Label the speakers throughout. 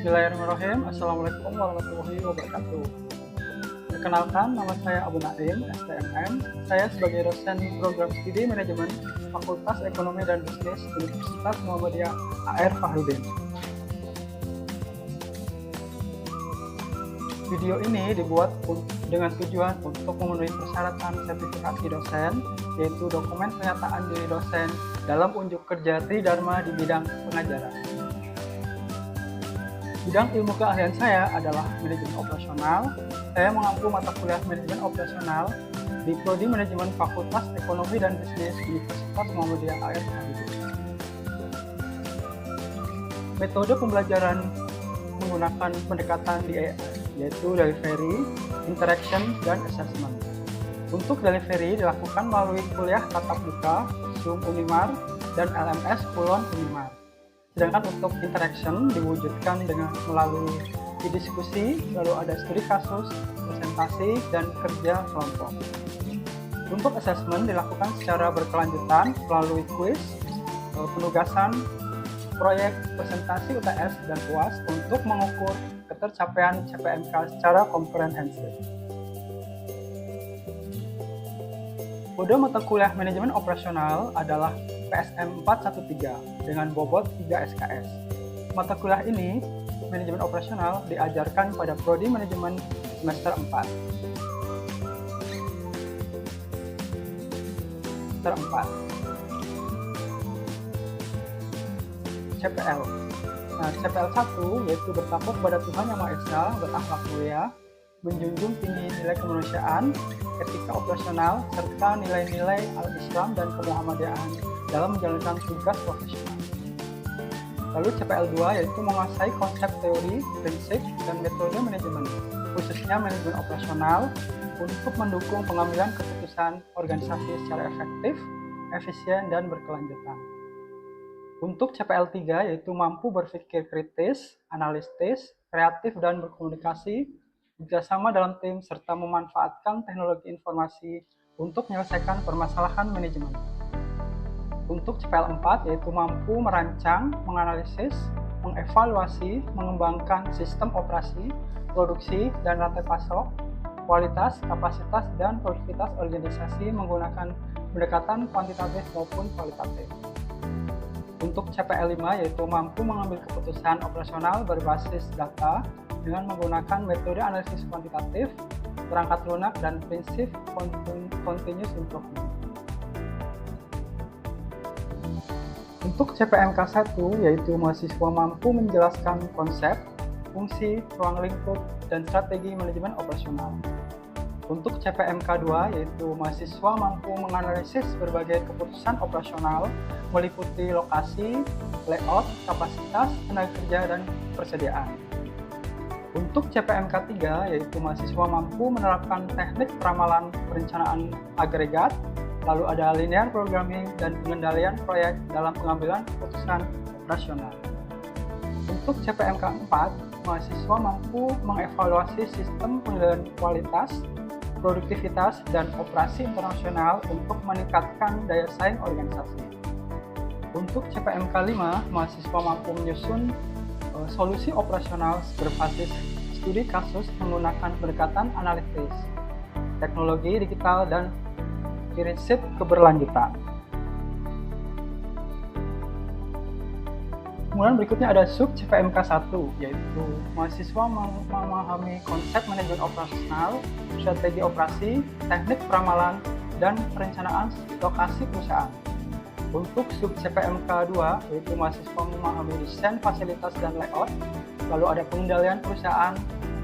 Speaker 1: Bismillahirrahmanirrahim. Assalamualaikum warahmatullahi wabarakatuh. Perkenalkan, nama saya Abu Naim, STMM. Saya sebagai dosen program studi manajemen Fakultas Ekonomi dan Bisnis Universitas Muhammadiyah AR Fahrudin. Video ini dibuat dengan tujuan untuk memenuhi persyaratan sertifikasi dosen, yaitu dokumen pernyataan diri dosen dalam unjuk kerja Tridharma di bidang pengajaran. Bidang ilmu keahlian saya adalah manajemen operasional. Saya mengampu mata kuliah manajemen operasional di Prodi Manajemen Fakultas Ekonomi dan Bisnis Universitas Muhammadiyah AR Fahrudin. Metode pembelajaran menggunakan pendekatan DAI, yaitu delivery, interaction, dan assessment. Untuk delivery dilakukan melalui kuliah tatap muka, Zoom Unimar, dan LMS Kulon Unimar. Sedangkan untuk interaction diwujudkan dengan melalui diskusi, lalu ada studi kasus, presentasi, dan kerja kelompok. Untuk assessment dilakukan secara berkelanjutan melalui kuis, penugasan, proyek, presentasi UTS, dan UAS untuk mengukur ketercapaian CPMK secara komprehensif. Kode mata kuliah manajemen operasional adalah PSM 413 dengan bobot 3 SKS. Mata kuliah ini, manajemen operasional, diajarkan pada Prodi Manajemen semester 4. CPL. CPL 1 yaitu bertakwa kepada Tuhan Yang Maha Esa, berakhlak mulia, menjunjung tinggi nilai kemanusiaan, etika operasional, serta nilai-nilai al-Islam dan kemuhammadiyahan dalam menjalankan tugas profesional. Lalu CPL 2 yaitu menguasai konsep teori, prinsip, dan metode manajemen, khususnya manajemen operasional, untuk mendukung pengambilan keputusan organisasi secara efektif, efisien, dan berkelanjutan. Untuk CPL 3 yaitu mampu berpikir kritis, analitis, kreatif, dan berkomunikasi, bekerjasama dalam tim, serta memanfaatkan teknologi informasi untuk menyelesaikan permasalahan manajemen. Untuk CPL 4 yaitu mampu merancang, menganalisis, mengevaluasi, mengembangkan sistem operasi, produksi, dan rantai pasok, kualitas, kapasitas, dan produktivitas organisasi menggunakan pendekatan kuantitatif maupun kualitatif. Untuk CPL 5 yaitu mampu mengambil keputusan operasional berbasis data dengan menggunakan metode analisis kuantitatif, perangkat lunak, dan prinsip continuous improvement. Untuk CPMK 1 yaitu mahasiswa mampu menjelaskan konsep, fungsi, ruang lingkup, dan strategi manajemen operasional. Untuk CPMK 2 yaitu mahasiswa mampu menganalisis berbagai keputusan operasional meliputi lokasi, layout, kapasitas, tenaga kerja, dan persediaan. Untuk CPMK 3 yaitu mahasiswa mampu menerapkan teknik peramalan perencanaan agregat, lalu ada linear programming dan pengendalian proyek dalam pengambilan keputusan operasional. Untuk CPMK 4, mahasiswa mampu mengevaluasi sistem pengendalian kualitas, produktivitas, dan operasi internasional untuk meningkatkan daya saing organisasi. Untuk CPMK 5, mahasiswa mampu menyusun solusi operasional berbasis studi kasus menggunakan pendekatan analitis, teknologi digital, dan prinsip keberlanjutan. Kemudian berikutnya ada sub CPMK 1 yaitu mahasiswa memahami konsep manajemen operasional, strategi operasi, teknik peramalan, dan perencanaan lokasi perusahaan. Untuk sub CPMK 2 yaitu mahasiswa memahami desain fasilitas dan layout, lalu ada pengendalian perusahaan,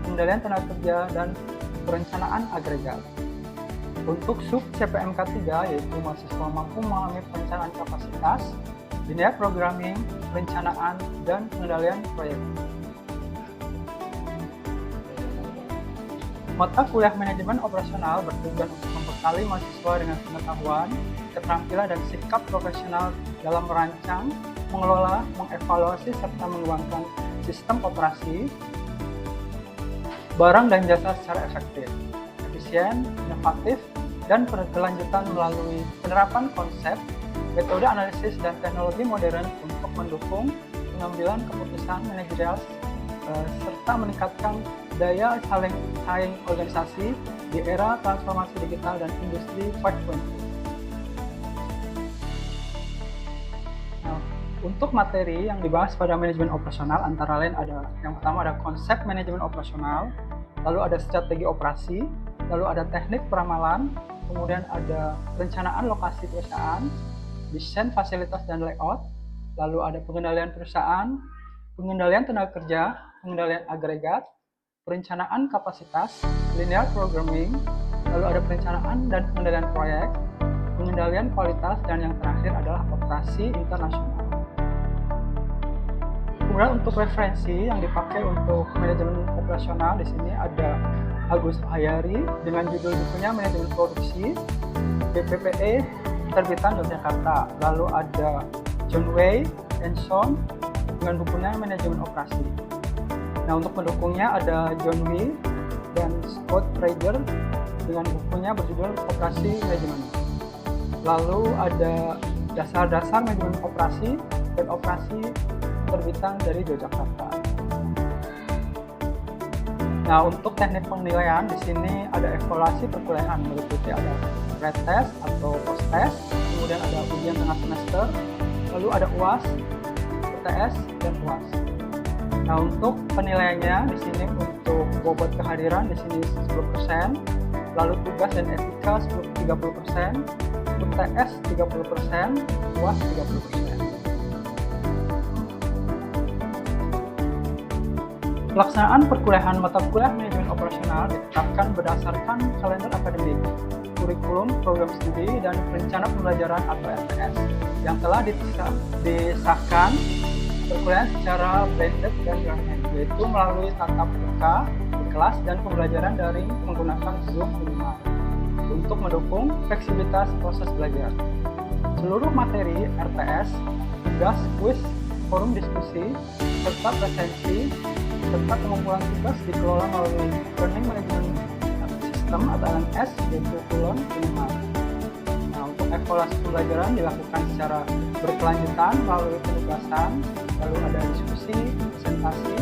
Speaker 1: pengendalian tenaga kerja, dan perencanaan agregat. Untuk sub CPMK 3 yaitu mahasiswa mampu memahami perencanaan kapasitas, linear programming, perencanaan, dan pengendalian proyek. Mata kuliah manajemen operasional bertujuan untuk membekali mahasiswa dengan pengetahuan, keterampilan, dan sikap profesional dalam merancang, mengelola, mengevaluasi, serta mengembangkan sistem operasi, barang dan jasa secara efektif, efisien, inovatif, dan berkelanjutan melalui penerapan konsep, metode analisis, dan teknologi modern untuk mendukung pengambilan keputusan manajerial serta meningkatkan daya saing organisasi di era transformasi digital dan industri 4.0. Nah, untuk materi yang dibahas pada manajemen operasional antara lain ada yang pertama ada konsep manajemen operasional, lalu ada strategi operasi, lalu ada teknik peramalan, kemudian ada perencanaan lokasi perusahaan, desain fasilitas dan layout, lalu ada pengendalian perusahaan, pengendalian tenaga kerja, pengendalian agregat, perencanaan kapasitas, linear programming, lalu ada perencanaan dan pengendalian proyek, pengendalian kualitas, dan yang terakhir adalah operasi internasional. Kemudian untuk referensi yang dipakai untuk manajemen operasional di sini ada Agus Hayari dengan judul bukunya Manajemen Produksi, BPPE terbitan Yogyakarta. Lalu ada John Wei and Son dengan bukunya Manajemen Operasi. Nah, untuk pendukungnya ada John Wei dan Scott Prager dengan bukunya berjudul Operasi Manajemen. Lalu ada dasar-dasar manajemen operasi dan operasi terbitan dari Yogyakarta. Nah, untuk teknik penilaian di sini ada evaluasi perkuliahan, meliputi ada pretest atau post-test, kemudian ada ujian tengah semester, lalu ada UAS, UTS, dan UAS. Nah, untuk penilaiannya di sini untuk bobot kehadiran di sini 10%, lalu tugas dan etika 30%, UTS 30%, UAS 30%. Pelaksanaan perkuliahan mata kuliah manajemen operasional ditetapkan berdasarkan kalender akademik, kurikulum, program studi, dan rencana pembelajaran atau RTS yang telah disahkan perkuliahan secara blended dan learning, yaitu melalui tatap muka di kelas dan pembelajaran daring menggunakan Zoom minimal untuk mendukung fleksibilitas proses belajar. Seluruh materi RTS, tugas, kuis, forum diskusi, serta presensi serta pengumpulan tugas dikelola melalui Learning Management System atau LMS yaitu Kulon minimal. Nah, untuk evaluasi pembelajaran dilakukan secara berkelanjutan melalui penugasan, lalu ada diskusi, presentasi,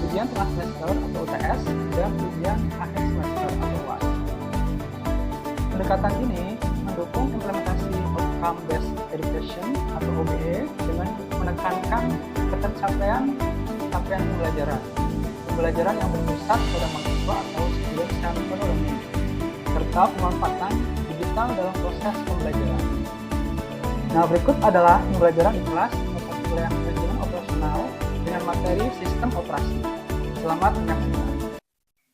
Speaker 1: ujian tengah semester atau UTS, dan ujian akhir semester atau UAS. Pendekatan ini mendukung implementasi Outcome Based Education atau OBE dengan menekankan ketercapaian pembelajaran yang berpusat pada mahasiswa atau student centered learning, serta pemanfaatan digital dalam proses pembelajaran. Nah, berikut adalah pembelajaran di kelas mata kuliah manajemen operasional dengan materi sistem operasi. Selamat menyaksikan.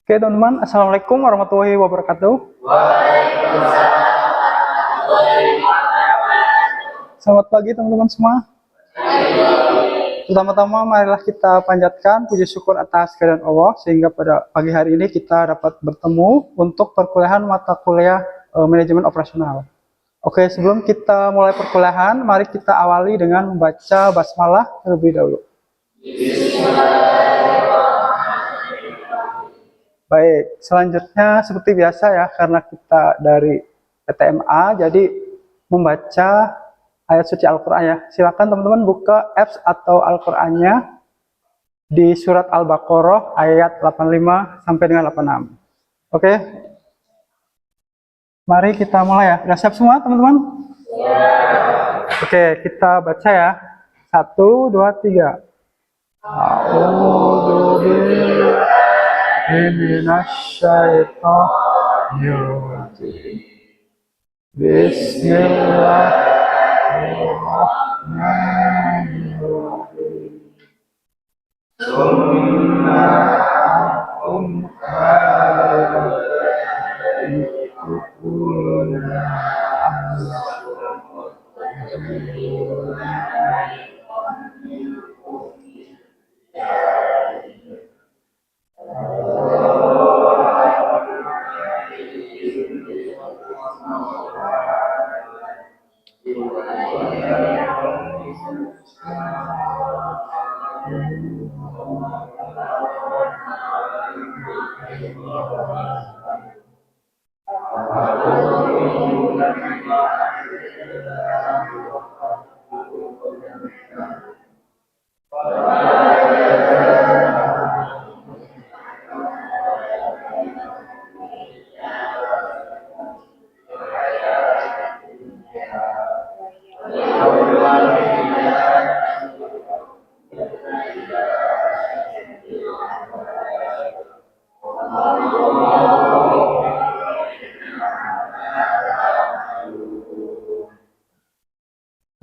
Speaker 1: Oke teman-teman, Assalamualaikum warahmatullahi wabarakatuh. Waalaikumsalam warahmatullahi wabarakatuh. Selamat pagi teman-teman semua. Pertama-tama marilah kita panjatkan puji syukur atas kehadiran Allah sehingga pada pagi hari ini kita dapat bertemu untuk perkuliahan mata kuliah manajemen operasional. Oke, sebelum kita mulai perkuliahan, mari kita awali dengan membaca basmalah terlebih dahulu. Baik, selanjutnya seperti biasa ya, karena kita dari PTMA, jadi membaca ayat suci Al-Quran ya. Silakan teman-teman buka apps atau Al-Qurannya di surat Al-Baqarah ayat 85 sampai dengan 86. Oke. Mari kita mulai ya. Sudah siap semua teman-teman? Ya. Oke, kita baca ya. 1, 2, 3. A'udzu billahi minasyaitonir rajim. Bismillah.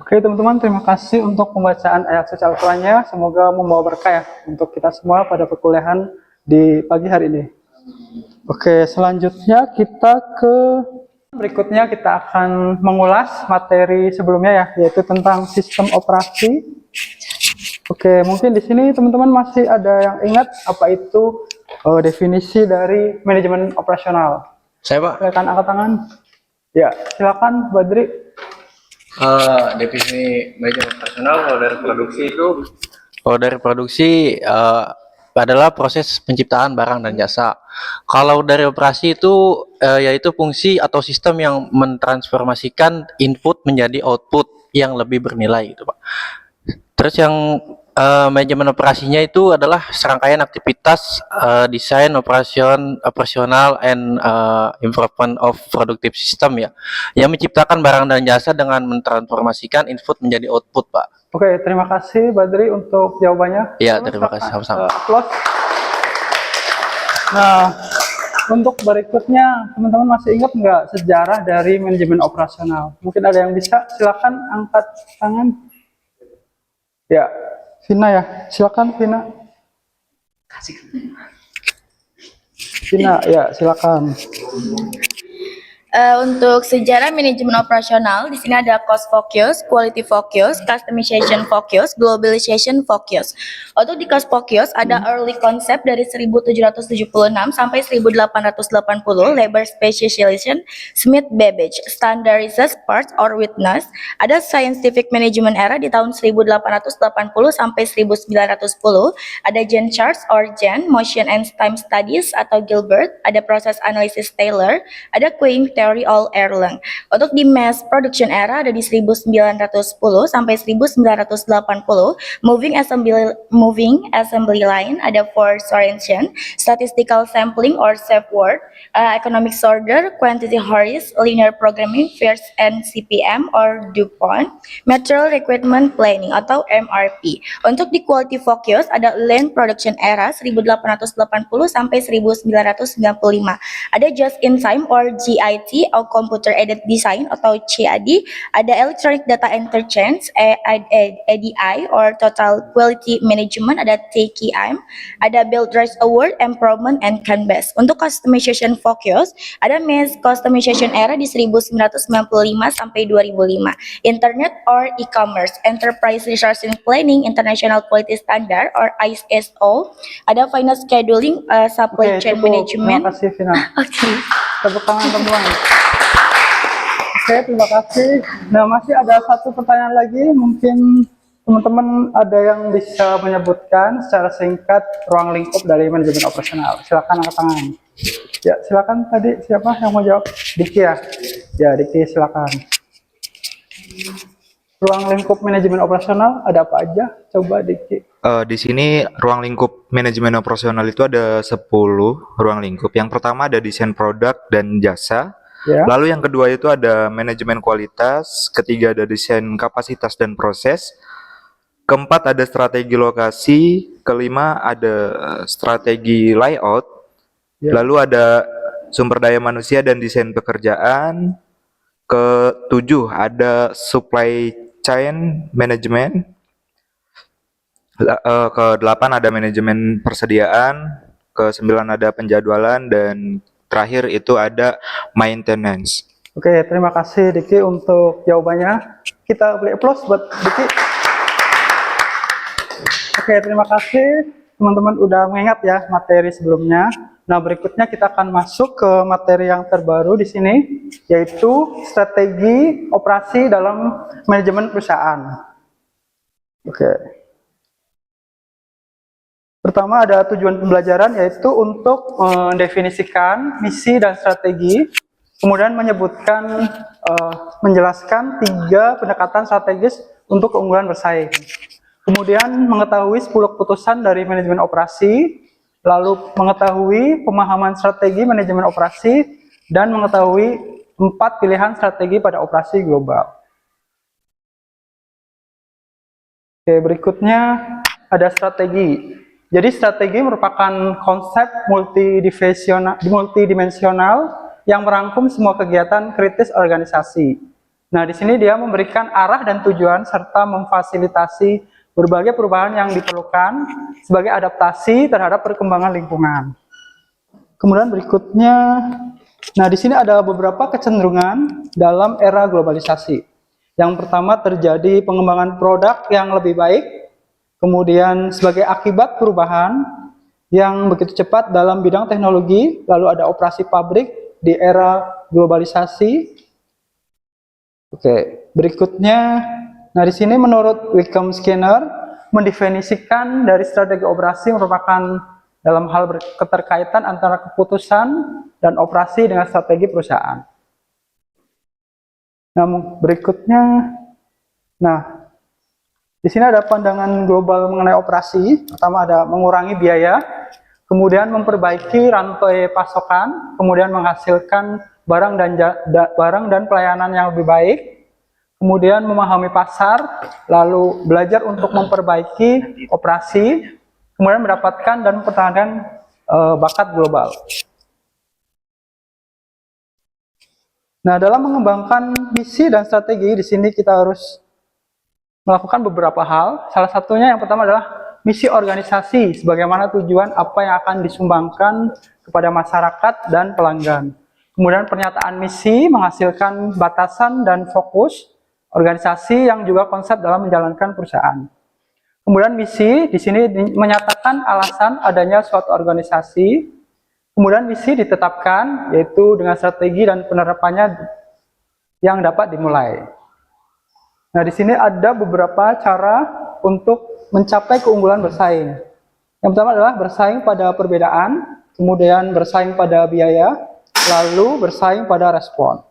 Speaker 1: Oke teman-teman, terima kasih untuk pembacaan ayat suci Al-Qurannya. Semoga membawa berkah ya untuk kita semua pada perkuliahan di pagi hari ini. Oke, selanjutnya berikutnya kita akan mengulas materi sebelumnya ya, yaitu tentang sistem operasi. Oke, mungkin di sini teman-teman masih ada yang ingat apa itu definisi dari manajemen operasional?
Speaker 2: Saya Pak.
Speaker 1: Silakan angkat tangan. Ya, silakan Badri.
Speaker 2: Definisi manajemen operasional kalau dari produksi adalah proses penciptaan barang dan jasa. Kalau dari operasi itu yaitu fungsi atau sistem yang mentransformasikan input menjadi output yang lebih bernilai gitu Pak. Terus yang manajemen operasinya itu adalah serangkaian aktivitas desain, operasional, and improvement of productive system ya, yang menciptakan barang dan jasa dengan mentransformasikan input menjadi output, Pak.
Speaker 1: Oke, terima kasih Badri untuk jawabannya.
Speaker 2: Iya, terima kasih sama-sama.
Speaker 1: Applause. Nah, untuk berikutnya, teman-teman masih ingat nggak sejarah dari manajemen operasional? Mungkin ada yang bisa, silakan angkat tangan. Ya, Vina ya, silakan Vina. Vina, ya silakan.
Speaker 3: Untuk sejarah manajemen operasional, di sini ada cost focus, quality focus, customization focus, globalization focus. Untuk di cost focus ada early concept dari 1776 sampai 1880, labor specialization, Smith Babbage, standardized parts or witness. Ada scientific management era di tahun 1880 sampai 1910. Ada Gen charts or Gen, motion and time studies atau Gilbert. Ada process analysis Taylor. Ada Quine Theory all Erlang. Untuk di mass production era ada di 1910 sampai 1980, moving assembly line, ada for Sorensen, statistical sampling or SAP word, economic sorter, quantity horizon, linear programming, FIRS and CPM or DuPont, material requirement planning atau MRP. Untuk di quality focus ada lean production era 1880 sampai 1995. Ada just in time or GIT atau computer aided design atau CAD, ada electronic data interchange ADI or total quality management, ada TQM, ada build rights award, improvement and canvas. Untuk customization focus ada mass customization era di 1995 sampai 2005, internet or e-commerce, enterprise resource planning, international quality standard or ISO, ada finance scheduling, supply chain management.
Speaker 1: Terima kasih Vina.
Speaker 3: Oke.
Speaker 1: Tepuk tangan teman-teman. Oke, terima kasih. Nah, masih ada satu pertanyaan lagi. Mungkin teman-teman ada yang bisa menyebutkan secara singkat ruang lingkup dari manajemen operasional. Silakan angkat tangan. Ya, silakan tadi siapa yang mau jawab? Diki ya? Ya, Diki silakan. Ruang lingkup manajemen operasional ada apa aja? Coba Diki.
Speaker 4: Di sini ruang lingkup manajemen operasional itu ada 10 ruang lingkup. Yang pertama ada desain produk dan jasa.
Speaker 1: Ya.
Speaker 4: Lalu yang kedua itu ada manajemen kualitas. Ketiga ada desain kapasitas dan proses. Keempat ada strategi lokasi. Kelima ada strategi layout.
Speaker 1: Ya.
Speaker 4: Lalu ada sumber daya manusia dan desain pekerjaan. Ketujuh ada supply chain management. Ke-8 ada manajemen persediaan, ke-9 ada penjadwalan, dan terakhir itu ada maintenance.
Speaker 1: Oke, terima kasih Diki untuk jawabannya. Kita beri applause buat Diki. Oke, terima kasih teman-teman udah mengingat ya materi sebelumnya. Nah, berikutnya kita akan masuk ke materi yang terbaru di sini, yaitu strategi operasi dalam manajemen perusahaan. Oke. Pertama ada tujuan pembelajaran, yaitu untuk mendefinisikan misi dan strategi, kemudian menyebutkan, menjelaskan 3 pendekatan strategis untuk keunggulan bersaing. Kemudian mengetahui 10 keputusan dari manajemen operasi, lalu mengetahui pemahaman strategi manajemen operasi, dan mengetahui 4 pilihan strategi pada operasi global. Oke, berikutnya ada strategi. Jadi strategi merupakan konsep multidimensional yang merangkum semua kegiatan kritis organisasi. Nah, di sini dia memberikan arah dan tujuan serta memfasilitasi berbagai perubahan yang diperlukan sebagai adaptasi terhadap perkembangan lingkungan. Kemudian berikutnya, nah di sini ada beberapa kecenderungan dalam era globalisasi. Yang pertama terjadi pengembangan produk yang lebih baik. Kemudian sebagai akibat perubahan yang begitu cepat dalam bidang teknologi, lalu ada operasi pabrik di era globalisasi. Oke, berikutnya, nah di sini menurut Wickham Skinner mendefinisikan dari strategi operasi merupakan dalam hal keterkaitan antara keputusan dan operasi dengan strategi perusahaan. Nah, berikutnya, nah di sini ada pandangan global mengenai operasi. Pertama ada mengurangi biaya, kemudian memperbaiki rantai pasokan, kemudian menghasilkan barang dan pelayanan yang lebih baik, kemudian memahami pasar, lalu belajar untuk memperbaiki operasi, kemudian mendapatkan dan mempertahankan bakat global. Nah, dalam mengembangkan misi dan strategi di sini kita harus melakukan beberapa hal. Salah satunya yang pertama adalah misi organisasi, sebagaimana tujuan apa yang akan disumbangkan kepada masyarakat dan pelanggan. Kemudian pernyataan misi menghasilkan batasan dan fokus organisasi yang juga konsep dalam menjalankan perusahaan. Kemudian misi di sini menyatakan alasan adanya suatu organisasi. Kemudian misi ditetapkan, yaitu dengan strategi dan penerapannya yang dapat dimulai. Nah, di sini ada beberapa cara untuk mencapai keunggulan bersaing. Yang pertama adalah bersaing pada perbedaan, kemudian bersaing pada biaya, lalu bersaing pada respon.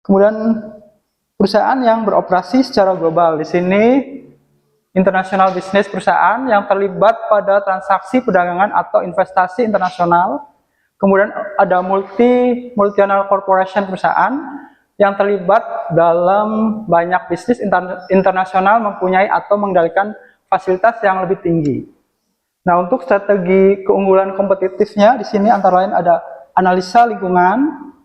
Speaker 1: Kemudian perusahaan yang beroperasi secara global. Di sini international business perusahaan yang terlibat pada transaksi perdagangan atau investasi internasional. Kemudian ada multinational corporation perusahaan yang terlibat dalam banyak bisnis internasional, mempunyai atau mengendalikan fasilitas yang lebih tinggi. Nah, untuk strategi keunggulan kompetitifnya di sini antara lain ada analisa lingkungan,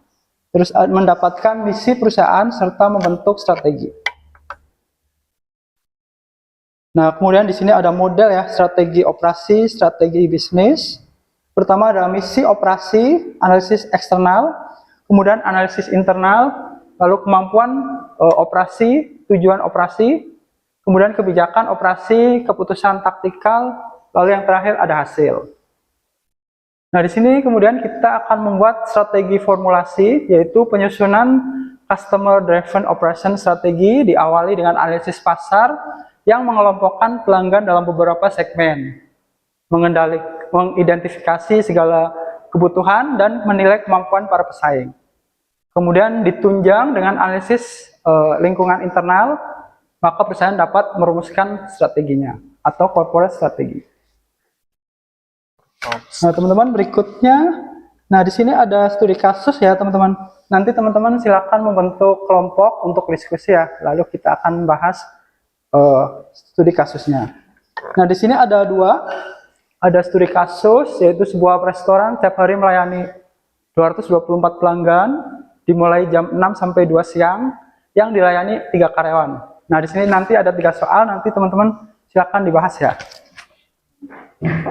Speaker 1: terus mendapatkan misi perusahaan serta membentuk strategi. Nah, kemudian di sini ada model ya, strategi operasi, strategi bisnis. Pertama ada misi operasi, analisis eksternal, kemudian analisis internal, lalu kemampuan operasi, tujuan operasi, kemudian kebijakan operasi, keputusan taktikal, lalu yang terakhir ada hasil. Nah, di sini kemudian kita akan membuat strategi formulasi, yaitu penyusunan customer driven operation strategi diawali dengan analisis pasar yang mengelompokkan pelanggan dalam beberapa segmen, mengidentifikasi segala kebutuhan dan menilai kemampuan para pesaing. Kemudian ditunjang dengan analisis lingkungan internal, maka perusahaan dapat merumuskan strateginya atau corporate strategi. Nah, teman-teman, berikutnya, nah di sini ada studi kasus ya, teman-teman. Nanti teman-teman silakan membentuk kelompok untuk diskusi ya. Lalu kita akan bahas studi kasusnya. Nah, di sini ada ada studi kasus, yaitu sebuah restoran setiap hari melayani 224 pelanggan, dimulai jam 6 sampai 2 siang, yang dilayani 3 karyawan. Nah, di sini nanti ada 3 soal, nanti teman-teman silakan dibahas ya.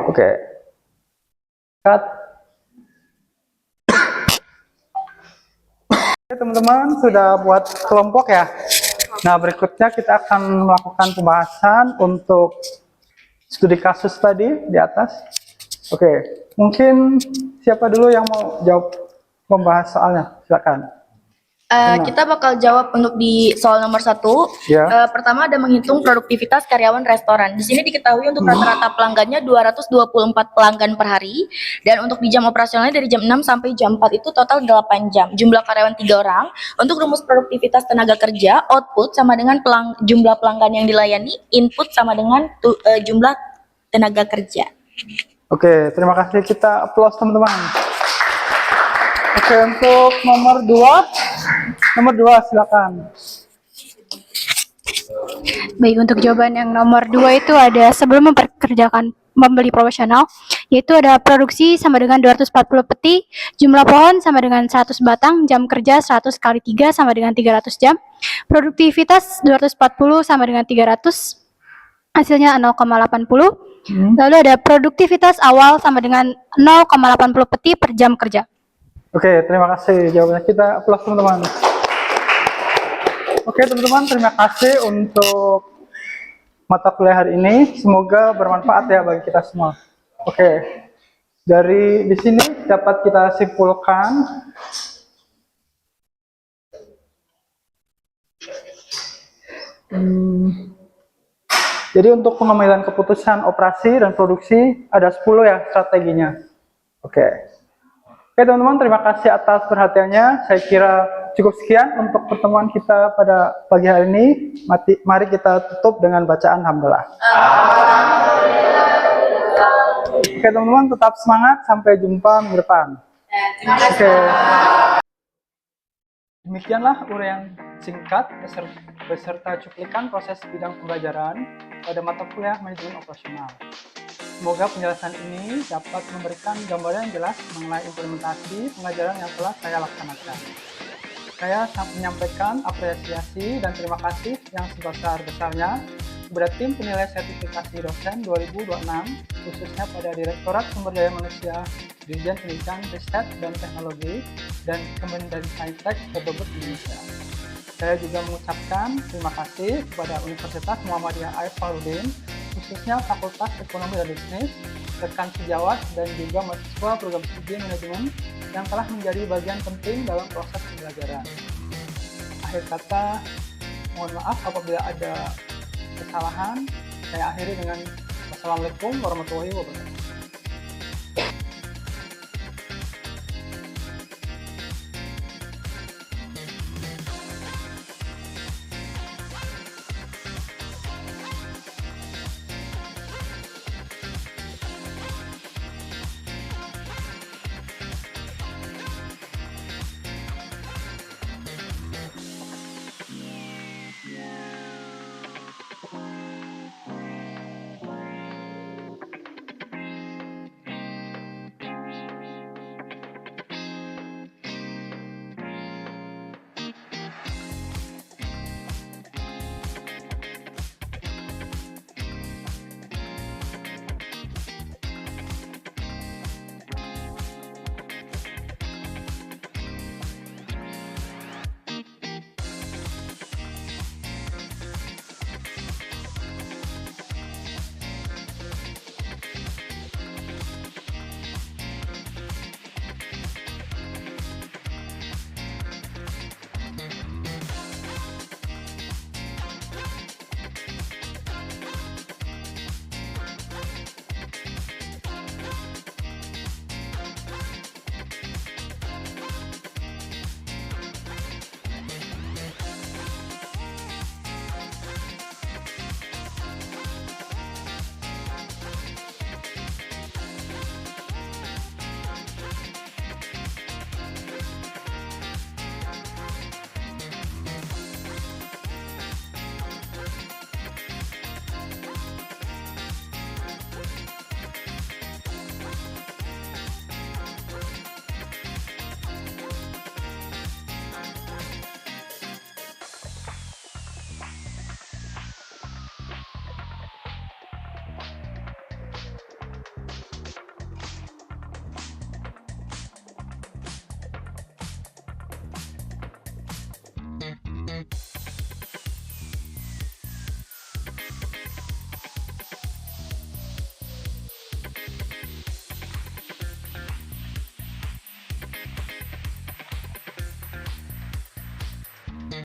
Speaker 1: Oke. Cut. Oke, teman-teman sudah buat kelompok ya. Nah, berikutnya kita akan melakukan pembahasan untuk studi kasus tadi di atas. Oke, mungkin siapa dulu yang mau jawab membahas soalnya, silakan.
Speaker 3: Kita bakal jawab untuk di soal nomor 1.
Speaker 1: Ya.
Speaker 3: Pertama ada menghitung produktivitas karyawan restoran. Di sini diketahui untuk rata-rata pelanggannya 224 pelanggan per hari, dan untuk di jam operasionalnya dari jam 6 sampai jam 4 itu total 8 jam. Jumlah karyawan 3 orang. Untuk rumus produktivitas tenaga kerja, output sama dengan jumlah pelanggan yang dilayani, input sama dengan jumlah tenaga kerja.
Speaker 1: Oke, terima kasih, kita applause teman-teman. Oke, untuk nomor 2 silakan.
Speaker 5: Baik, untuk jawaban yang nomor 2 itu ada sebelum memperkerjakan membeli profesional, yaitu ada produksi sama dengan 240 peti, jumlah pohon sama dengan 100 batang, jam kerja 100 kali 3 sama dengan 300 jam, produktivitas 240 sama dengan 300, hasilnya 0,80. Lalu ada produktivitas awal sama dengan 0,80 peti per jam kerja.
Speaker 1: Oke, terima kasih jawabannya. Kita aplaus teman-teman. Oke teman-teman, terima kasih untuk mata kuliah hari ini. Semoga bermanfaat ya bagi kita semua. Oke, dari di sini dapat kita simpulkan jadi untuk pengambilan keputusan operasi dan produksi ada 10 ya strateginya. Oke. Oke teman-teman, terima kasih atas perhatiannya. Saya kira cukup sekian untuk pertemuan kita pada pagi hari ini. Mari kita tutup dengan bacaan hamdalah. Oke teman-teman, tetap semangat. Sampai jumpa minggu depan. Oke. Demikianlah uraian singkat beserta cuplikan proses bidang pembelajaran pada mata kuliah manajemen operasional. Semoga penjelasan ini dapat memberikan gambaran yang jelas mengenai implementasi pengajaran yang telah saya laksanakan. Saya menyampaikan apresiasi dan terima kasih yang sebesar-besarnya kepada tim penilai sertifikasi dosen 2026, khususnya pada Direktorat Sumber Daya Manusia, Dirjen Pendidikan, Riset dan Teknologi, dan Kemendagri-Saintek Republik Indonesia. Saya juga mengucapkan terima kasih kepada Universitas Muhammadiyah A.F. Farudin, khususnya Fakultas Ekonomi dan Bisnis, rekan sejawat, dan juga mahasiswa program studi manajemen yang telah menjadi bagian penting dalam proses pembelajaran. Akhir kata, mohon maaf apabila ada kesalahan. Saya akhiri dengan wassalamualaikum warahmatullahi wabarakatuh.